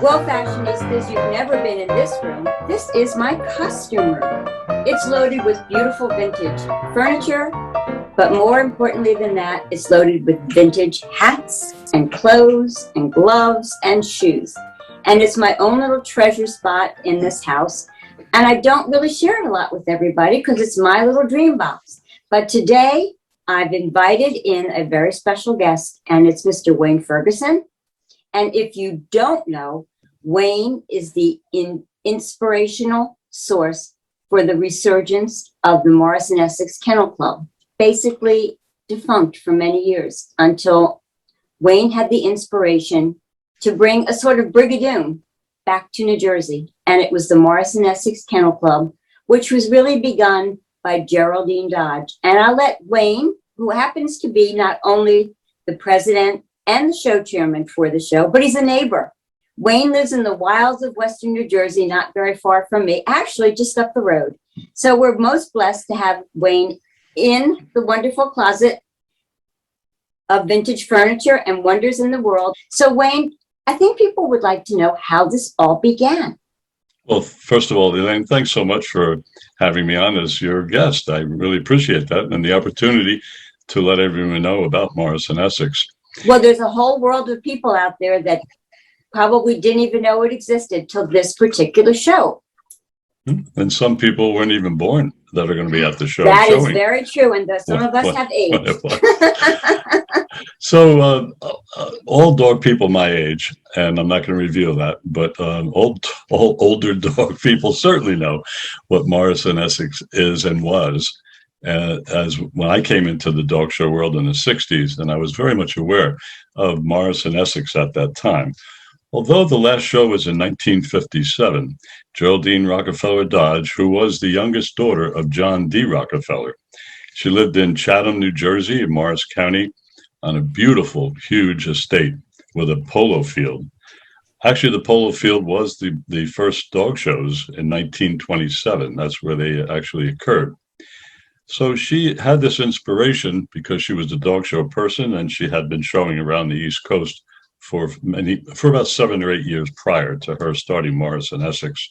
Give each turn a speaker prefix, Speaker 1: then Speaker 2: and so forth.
Speaker 1: Well, fashionistas, you've never been in this room. This is my costume room. It's loaded with beautiful vintage furniture, but more importantly than that, it's loaded with vintage hats and clothes and gloves and shoes. And it's my own little treasure spot in this house. And I don't really share it a lot with everybody because it's my little dream box. But today, I've invited in a very special guest, and it's Mr. Wayne Ferguson. And if you don't know, Wayne is the inspirational source for the resurgence of the Morris Essex Kennel Club, basically defunct for many years until Wayne had the inspiration to bring a sort of brigadoon back to New Jersey. And it was the Morris Essex Kennel Club, which was really begun by Geraldine Dodge. And I'll let Wayne, who happens to be not only the president and the show chairman for the show, but he's a neighbor. Wayne lives in the wilds of Western New Jersey, not very far from me, actually just up the road. So we're most blessed to have Wayne in the wonderful closet of vintage furniture and wonders in the world. So Wayne, I think people would like to know how this all began.
Speaker 2: Well, first of all, Elaine, thanks so much for having me on as your guest. I really appreciate that and the opportunity to let everyone know about Morris and Essex.
Speaker 1: Well, there's a whole world of people out there that probably didn't even know it existed till this particular show.
Speaker 2: And some people weren't even born that are going to be at the show.
Speaker 1: That is very true, and some of us have aged.
Speaker 2: So all dog people my age, and I'm not going to reveal that, but older dog people certainly know what Morris and Essex is and was. As when I came into the dog show world in the 60s, and I was very much aware of Morris and Essex at that time. Although the last show was in 1957, Geraldine Rockefeller Dodge, who was the youngest daughter of John D. Rockefeller, she lived in Chatham, New Jersey, in Morris County, on a beautiful, huge estate with a polo field. Actually, the polo field was the first dog shows in 1927. That's where they actually occurred. So she had this inspiration because she was a dog show person, and she had been showing around the East Coast for about 7 or 8 years prior to her starting Morris and Essex.